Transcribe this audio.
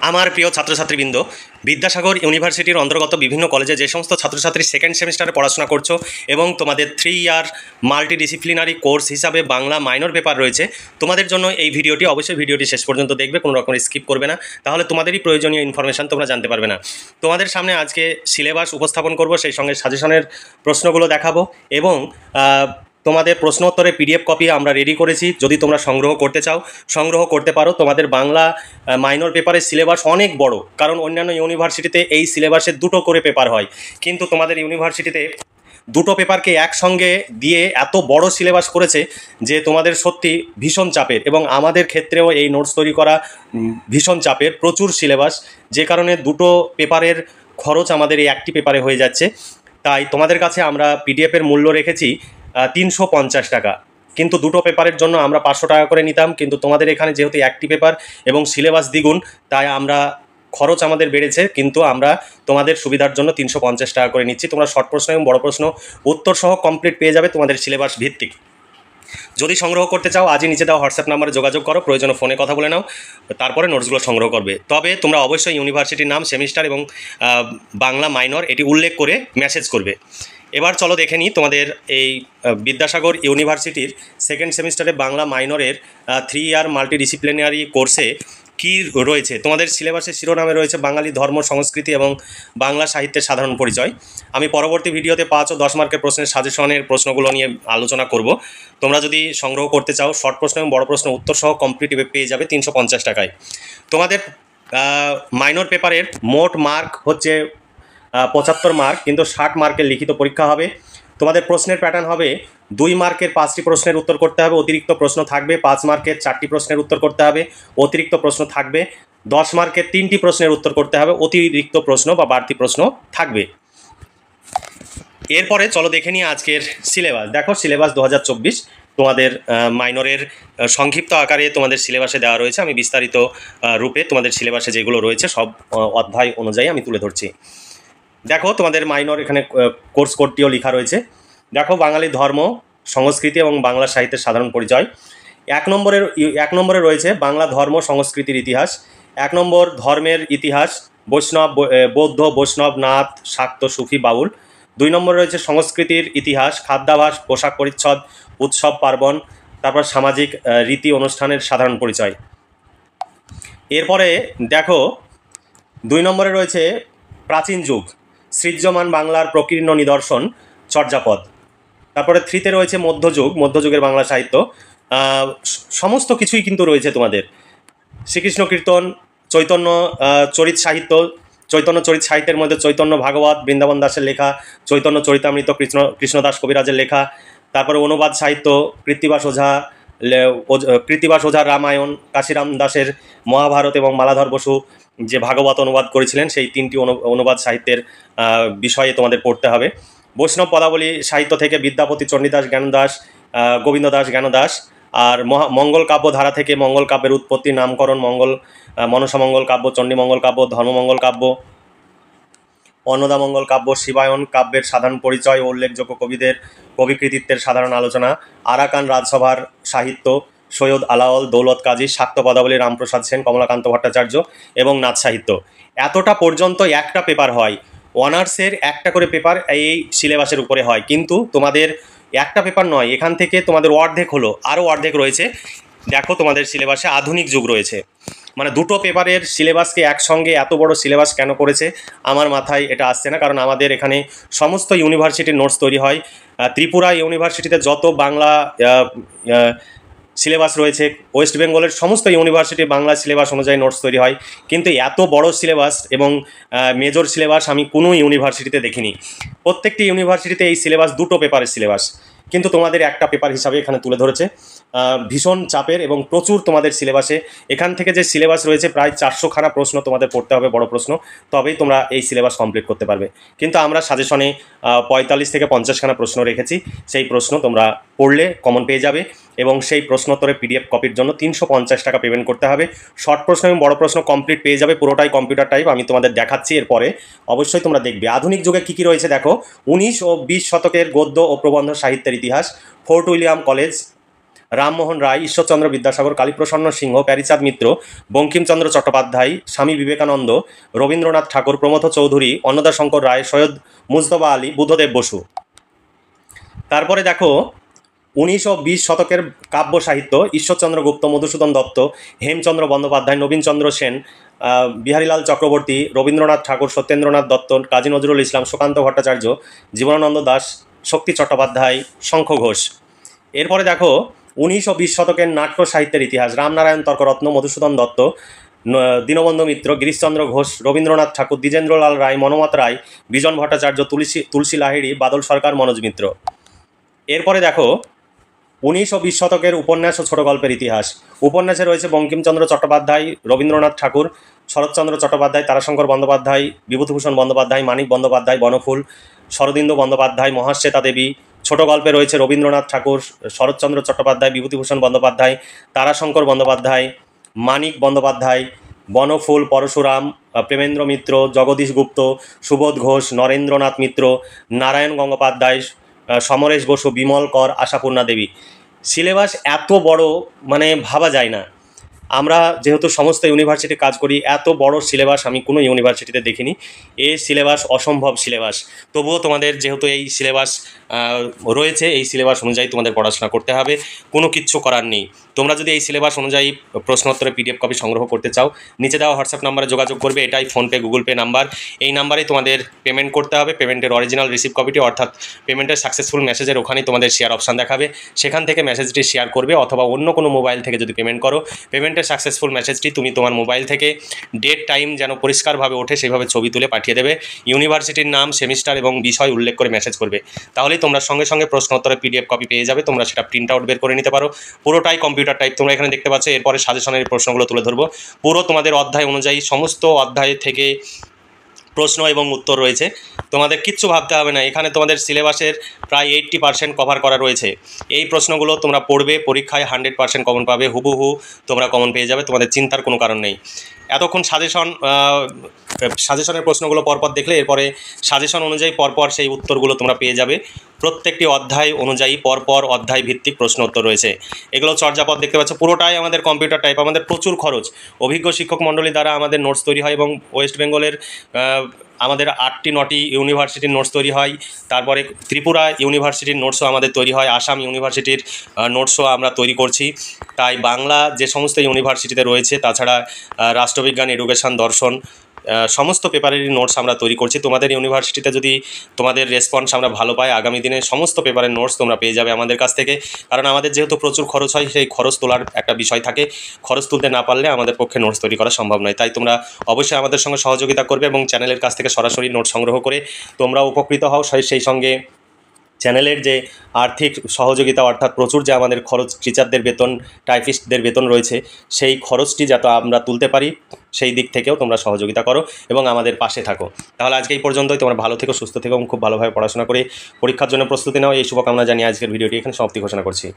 আমার প্রিয় ছাত্রছাত্রীবৃন্দ, বিদ্যাসাগর ইউনিভার্সিটির অন্তর্গত বিভিন্ন কলেজে যে সমস্ত ছাত্রছাত্রী সেকেন্ড সেমিস্টারে পড়াশোনা করছো এবং তোমাদের 3 ইয়ার মাল্টিডিসিপ্লিনারি কোর্স হিসাবে বাংলা মাইনর পেপার রয়েছে, তোমাদের জন্য এই ভিডিওটি অবশ্যই ভিডিওটি শেষ পর্যন্ত দেখবে, কোনো রকম স্কিপ করবে না, তাহলে তোমাদেরই প্রয়োজনীয় ইনফরমেশান তোমরা জানতে পারবে না। তোমাদের সামনে আজকে সিলেবাস উপস্থাপন করব, সেই সঙ্গে সাজেশনের প্রশ্নগুলো দেখাবো এবং তোমাদের প্রশ্ন উত্তরে পিডিএফ কপি আমরা রেডি করেছি। যদি তোমরা সংগ্রহ করতে চাও সংগ্রহ করতে পারো। তোমাদের বাংলা মাইনর পেপারের সিলেবাস অনেক বড়, কারণ অন্যান্য ইউনিভার্সিটিতে এই সিলেবাসে 2টো করে পেপার হয়, কিন্তু তোমাদের ইউনিভার্সিটিতে 2টো পেপারকে একসঙ্গে দিয়ে এত বড় সিলেবাস করেছে যে তোমাদের সত্যি ভীষণ চাপের, এবং আমাদের ক্ষেত্রেও এই নোটস তৈরি করা ভীষণ চাপের, প্রচুর সিলেবাস, যে কারণে 2টো পেপারের খরচ আমাদের এই একটি পেপারে হয়ে যাচ্ছে। তাই তোমাদের কাছে আমরা পিডিএফের মূল্য রেখেছি 350 টাকা, কিন্তু 2টো পেপারের জন্য আমরা 500 টাকা করে নিতাম, কিন্তু তোমাদের এখানে যেহেতু একটি পেপার এবং সিলেবাস দ্বিগুণ, তাই আমরা খরচ আমাদের বেড়েছে, কিন্তু আমরা তোমাদের সুবিধার জন্য 350 টাকা করে নিচ্ছি। তোমরা শর্ট প্রশ্ন এবং বড় প্রশ্ন উত্তর সহ কমপ্লিট পেয়ে যাবে তোমাদের সিলেবাস ভিত্তিক। যদি সংগ্রহ করতে চাও আজই নিচে দেওয়া হোয়াটসঅ্যাপ নাম্বারে যোগাযোগ করো, প্রয়োজনে ফোনে কথা বলে নাও, তারপরে নোটসগুলো সংগ্রহ করবে। তবে তোমরা অবশ্যই ইউনিভার্সিটির নাম, সেমিস্টার এবং বাংলা মাইনর এটি উল্লেখ করে মেসেজ করবে। এবার চলো দেখে নিই তোমাদের এই বিদ্যাসাগর ইউনিভার্সিটির সেকেন্ড সেমিস্টারে বাংলা মাইনরের 3 ইয়ার মাল্টিডিসিপ্লিনারি কোর্সে কী রয়েছে। তোমাদের সিলেবাসের শিরোনামে রয়েছে বাঙালি ধর্ম, সংস্কৃতি এবং বাংলা সাহিত্যের সাধারণ পরিচয়। আমি পরবর্তী ভিডিওতে 5 ও 10 মার্কের প্রশ্নের সাজেশনের প্রশ্নগুলো নিয়ে আলোচনা করব। তোমরা যদি সংগ্রহ করতে চাও শর্ট প্রশ্ন এবং বড় প্রশ্ন উত্তর সহ কমপ্লিট পেয়ে যাবে 350 টাকায়। তোমাদের মাইনর পেপারের মোট মার্ক হচ্ছে 75 মার্ক, কিন্তু 60 মার্কের লিখিত পরীক্ষা হবে। তোমাদের প্রশ্নের প্যাটার্ন হবে 2 মার্কের 5টি প্রশ্নের উত্তর করতে হবে, অতিরিক্ত প্রশ্ন থাকবে। 5 মার্কের 4টি প্রশ্নের উত্তর করতে হবে, অতিরিক্ত প্রশ্ন থাকবে। 10 মার্কের 3টি প্রশ্নের উত্তর করতে হবে, অতিরিক্ত প্রশ্ন বা বাড়তি প্রশ্ন থাকবে। এরপরে চলো দেখে নিই আজকের সিলেবাস। দেখো, সিলেবাস 2024 তোমাদের মাইনরের সংক্ষিপ্ত আকারে তোমাদের সিলেবাসে দেওয়া রয়েছে। আমি বিস্তারিত রূপে তোমাদের সিলেবাসে যেগুলো রয়েছে সব অধ্যায় অনুযায়ী আমি তুলে ধরছি। দেখো, তোমাদের মাইনর এখানে কোর্স কোডটিও লেখা রয়েছে। দেখো, বাঙালি ধর্ম, সংস্কৃতি এবং বাংলা সাহিত্যের সাধারণ পরিচয়। 1 নম্বরে রয়েছে বাংলা ধর্ম সংস্কৃতির ইতিহাস। 1 নম্বর ধর্মের ইতিহাস, বৈষ্ণব, বৌদ্ধ, বৈষ্ণব, নাথ, শাক্ত, সুফি, বাউল। 2 নম্বরে রয়েছে সংস্কৃতির ইতিহাস, খাদ্যাভাস, পোশাক পরিচ্ছদ, উৎসব পার্বণ, তারপর সামাজিক রীতি অনুষ্ঠানের সাধারণ পরিচয়। এরপরে দেখো, 2 নম্বরে রয়েছে প্রাচীন যুগ, সৃজ্যমান বাংলার প্রকীর্ণ নিদর্শন, চর্যাপদ। তারপরে 3তে রয়েছে মধ্যযুগ, মধ্যযুগের বাংলা সাহিত্য। সমস্ত কিছুই কিন্তু রয়েছে তোমাদের। শ্রীকৃষ্ণ কীর্তন, চৈতন্য চরিত সাহিত্য, চৈতন্য চরিত সাহিত্যের মধ্যে চৈতন্য ভাগবত, বৃন্দাবন দাসের লেখা, চৈতন্য চরিতামৃত কৃষ্ণদাস কবিরাজের লেখা। তারপরে অনুবাদ সাহিত্য, কৃত্তিবাস ওঝার রামায়ণ, কাশিরাম দাসের মহাভারত এবং মালাধর বসু যে ভাগবত অনুবাদ করেছিলেন, সেই 3টি অনুবাদ সাহিত্যের বিষয়ে তোমাদের পড়তে হবে। বৈষ্ণব পদাবলী সাহিত্য থেকে বিদ্যাপতি, চণ্ডীদাস, জ্ঞানদাস, গোবিন্দ দাস, জ্ঞানদাস। আর মঙ্গল কাব্য ধারা থেকে মঙ্গল কাব্যের উৎপত্তি, নামকরণ, মনসামঙ্গল কাব্য, চণ্ডীমঙ্গল কাব্য, ধর্মমঙ্গল কাব্য, অন্নদামঙ্গল কাব্য, শিবায়ন কাব্যের সাধারণ পরিচয় ও উল্লেখযোগ্য কবিদের কবিকৃতিত্বের সাধারণ আলোচনা, আরাকান রাজসভার সাহিত্য, সৈয়দ আলাওল, দৌলত কাজী, শাক্ত পদাবলী, রামপ্রসাদ সেন, কমলাকান্ত ভট্টাচার্য এবং নাথ সাহিত্য। এতটা পর্যন্ত একটা পেপার হয়। অনার্সের একটা করে পেপার এই সিলেবাসের উপরে হয়, কিন্তু তোমাদের একটা পেপার নয়, এখান থেকে তোমাদের অর্ধেক হলো, আরও অর্ধেক রয়েছে। দেখো, তোমাদের সিলেবাসে আধুনিক যুগ রয়েছে। মানে 2টো পেপারের সিলেবাসকে একসঙ্গে এত বড় সিলেবাস কেন করেছে আমার মাথায় এটা আসছে না, কারণ আমাদের এখানে সমস্ত ইউনিভার্সিটির নোটস তৈরি হয়। ত্রিপুরা ইউনিভার্সিটিতে যত বাংলা সিলেবাস রয়েছে, ওয়েস্ট বেঙ্গলের সমস্ত ইউনিভার্সিটি বাংলা সিলেবাস অনুযায়ী নোটস তৈরি হয়, কিন্তু এত বড় সিলেবাস এবং মেজর সিলেবাস আমি কোনো ইউনিভার্সিটিতে দেখিনি। প্রত্যেকটি ইউনিভার্সিটিতে এই সিলেবাস 2টো পেপারের সিলেবাস, কিন্তু তোমাদের একটা পেপার হিসাবে এখানে তুলে ধরেছে। ভীষণ চাপের এবং প্রচুর তোমাদের সিলেবাসে। এখান থেকে যে সিলেবাস রয়েছে প্রায় 400খানা প্রশ্ন তোমাদের পড়তে হবে, বড় প্রশ্ন, তবেই তোমরা এই সিলেবাস কমপ্লিট করতে পারবে। কিন্তু আমরা সাজেশনে 45 থেকে 50খানা প্রশ্ন রেখেছি, সেই প্রশ্ন তোমরা পড়লে কমন পেয়ে যাবে, এবং সেই প্রশ্নোত্তরে পিডিএফ কপির জন্য 350 টাকা পেমেন্ট করতে হবে। শর্ট প্রশ্ন এবং বড় প্রশ্ন কমপ্লিট পেয়ে যাবে, পুরোটাই কম্পিউটার টাইপ, আমি তোমাদের দেখাচ্ছি এরপরে, অবশ্যই তোমরা দেখবে। আধুনিক যুগে কী কী রয়েছে দেখো, 19 ও 20 শতকের গদ্য ও প্রবন্ধ সাহিত্যের ইতিহাস, fort William college, Rammohan Roy, Ishwarchandra Vidyasagar, Kaliprasanna Singha, Pearychand মিত্র, বঙ্কিমচন্দ্র চট্টোপাধ্যায়, স্বামী বিবেকানন্দ, রবীন্দ্রনাথ ঠাকুর, প্রমথ চৌধুরী, অন্নদাশঙ্কর রায়, সৈয়দ মুজতবা আলী, বুদ্ধদেব বসু। তারপরে দেখো 19 ও 20 শতকের কাব্য সাহিত্য, ঈশ্বরচন্দ্র গুপ্ত, মধুসূদন দত্ত, হেমচন্দ্র বন্দ্যোপাধ্যায়, নবীনচন্দ্র সেন, বিহারীলাল চক্রবর্তী, রবীন্দ্রনাথ ঠাকুর, সত্যেন্দ্রনাথ দত্ত, কাজী নজরুল ইসলাম, সুকান্ত ভট্টাচার্য, জীবনানন্দ দাশ, শক্তি চট্টোপাধ্যায়, শঙ্খ ঘোষ। এরপরে দেখো 19 ও 20 শতকের নাট্য সাহিত্যের ইতিহাস, রামনারায়ণ তর্করত্ন, মধুসূদন দত্ত, দীনবন্ধু মিত্র, গিরিশচন্দ্র ঘোষ, রবীন্দ্রনাথ ঠাকুর, দ্বিজেন্দ্রলাল রায়, মনোমত রায়, বিজন ভট্টাচার্য, তুলসী লাহিড়ী, বাদল সরকার, মনোজ মিত্র। এরপরে দেখো 19 ও 20 শতকের উপন্যাস ও ছোট গল্পের ইতিহাস। উপন্যাসে রয়েছে বঙ্কিমচন্দ্র চট্টোপাধ্যায়, রবীন্দ্রনাথ ঠাকুর, শরৎচন্দ্র চট্টোপাধ্যায়, তারাশঙ্কর বন্দ্যোপাধ্যায়, বিভূতিভূষণ বন্দ্যোপাধ্যায়, মানিক বন্দ্যোপাধ্যায়, বনফুল, শরদিন্দু বন্দ্যোপাধ্যায়, মহাশ্বেতা দেবী। ছোট গল্পে রয়েছে রবীন্দ্রনাথ ঠাকুর, শরৎচন্দ্র চট্টোপাধ্যায়, বিভূতিভূষণ বন্দ্যোপাধ্যায়, তারাশঙ্কর বন্দ্যোপাধ্যায়, মানিক বন্দ্যোপাধ্যায়, বনফুল, পরশুরাম, প্রেমেন্দ্র মিত্র, জগদীশ গুপ্ত, সুবোধ ঘোষ, নরেন্দ্রনাথ মিত্র, নারায়ণ গঙ্গোপাধ্যায়, সমরেশ বসু, বিমল কর, আশাপূর্ণা দেবী। সিলেবাস এত বড়, মানে ভাবা যায় না। আমরা যেহেতু সমস্ত ইউনিভার্সিটি কাজ করি, এত বড় সিলেবাস আমি কোনো ইউনিভার্সিটিতে দেখিনি। এই সিলেবাস অসম্ভব সিলেবাস। তবুও তোমাদের যেহেতু এই সিলেবাস রয়েছে, এই সিলেবাস অনুযায়ী তোমাদের পড়াশোনা করতে হবে, কোনো কিচ্ছু করার নেই। তোমরা যদি এই সিলেবাস অনুযায়ী প্রশ্নোত্তরে PDF কপি সংগ্রহ করতে চাও, নিচে দেওয়া হোয়াটসঅ্যাপ নাম্বারে যোগাযোগ করবে। এটাই ফোনপে, গুগল পে নাম্বার। এই নাম্বারেই তোমাদের পেমেন্ট করতে হবে। পেমেন্টের অরিজিনাল রিসিভ কপিটি, অর্থাৎ পেমেন্টের সাকসেসফুল মেসেজের ওখানেই তোমাদের শেয়ার অপশান দেখাবে, সেখান থেকে মেসেজটি শেয়ার করবে। অথবা অন্য কোনো মোবাইল থেকে যদি পেমেন্ট করো, পেমেন্টের সাকসেসফুল মেসেজটি তুমি তোমার মোবাইল থেকে ডেট টাইম যেন পরিষ্কারভাবে ওঠে সেইভাবে ছবি তুলে পাঠিয়ে দেবে। ইউনিভার্সিটির নাম, সেমিস্টার এবং বিষয় উল্লেখ করে মেসেজ করবে। তাহলেই তোমরা সঙ্গে সঙ্গে প্রশ্নোত্তরের PDF কপি পেয়ে যাবে। তোমরা সেটা প্রিন্ট আউট বের করে নিতে পারো। পুরোটাই কম্পিউটার টাইপ তোমরা এখানে দেখতে পাচ্ছ। এরপরে সাজেশনের প্রশ্নগুলো তুলে ধরবো। পুরো তোমাদের অধ্যায় অনুযায়ী সমস্ত অধ্যায় থেকে প্রশ্ন এবং উত্তর রয়েছে। তোমাদের কিচ্ছু ভাবতে হবে না। এখানে তোমাদের সিলেবাসের প্রায় 80% কভার করা রয়েছে। এই প্রশ্নগুলো তোমরা পড়বে, পরীক্ষায় 100% কমন পাবে, হুবহু তোমরা কমন পেয়ে যাবে। তোমাদের চিন্তার কোনো কারণ নেই। এতক্ষণ সাজেশনের প্রশ্নগুলো পরপর দেখলে এরপরে সাজেশন অনুযায়ী পরপর সেই উত্তরগুলো তোমরা পেয়ে যাবে। প্রত্যেকটি অধ্যায় অনুযায়ী পরপর অধ্যায় ভিত্তিক প্রশ্ন উত্তর রয়েছে। এগুলো চর্যাপদ দেখতে পাচ্ছ, পুরোটাই আমাদের কম্পিউটার টাইপ। আমাদের প্রচুর খরচ। অভিজ্ঞ শিক্ষক মণ্ডলী দ্বারা আমাদের নোটস তৈরি হয় এবং ওয়েস্ট বেঙ্গলের আমাদের 8টি-9টি ইউনিভার্সিটির নোটস তৈরি হয়। তারপরে ত্রিপুরা ইউনিভার্সিটির নোটসও আমাদের তৈরি হয়। আসাম ইউনিভার্সিটির নোটসও আমরা তৈরি করছি। তাই বাংলা যে সমস্ত ইউনিভার্সিটিতে রয়েছে, তাছাড়া রাষ্ট্রবিজ্ঞান, এডুকেশন, দর্শন, সমস্ত পেপারেরই নোটস আমরা তৈরি করছি। তোমাদের ইউনিভার্সিটিতে যদি তোমাদের রেসপন্স আমরা ভালো পাই, আগামী দিনে সমস্ত পেপারের নোটস তোমরা পেয়ে যাবে আমাদের কাছ থেকে। কারণ আমাদের যেহেতু প্রচুর খরচ হয়, সেই খরচ তোলার একটা বিষয় থাকে। খরচ তুলতে না পারলে আমাদের পক্ষে নোটস তৈরি করা সম্ভব নয়। তাই তোমরা অবশ্যই আমাদের সঙ্গে সহযোগিতা করবে এবং চ্যানেলের কাছ থেকে সরাসরি নোট সংগ্রহ করে তোমরা উপকৃত হও। সেই সঙ্গে চ্যানেলের যে আর্থিক সহযোগিতা, অর্থাৎ প্রচুর যে আমাদের খরচ, টিচারদের বেতন, টাইপিস্টদের বেতন রয়েছে, সেই খরচটি যাতে আমরা তুলতে পারি, সেই দিক থেকেও তোমরা সহযোগিতা করো এবং আমাদের পাশে থাকো। তাহলে আজকে এই পর্যন্তই। তোমরা ভালো থেকো, সুস্থ থেকো এবং খুব ভালোভাবে পড়াশোনা করে পরীক্ষার জন্য প্রস্তুতি নাও। এই শুভকামনা জানিয়ে আজকের ভিডিওটি এখানে সমাপ্তি ঘোষণা করছি।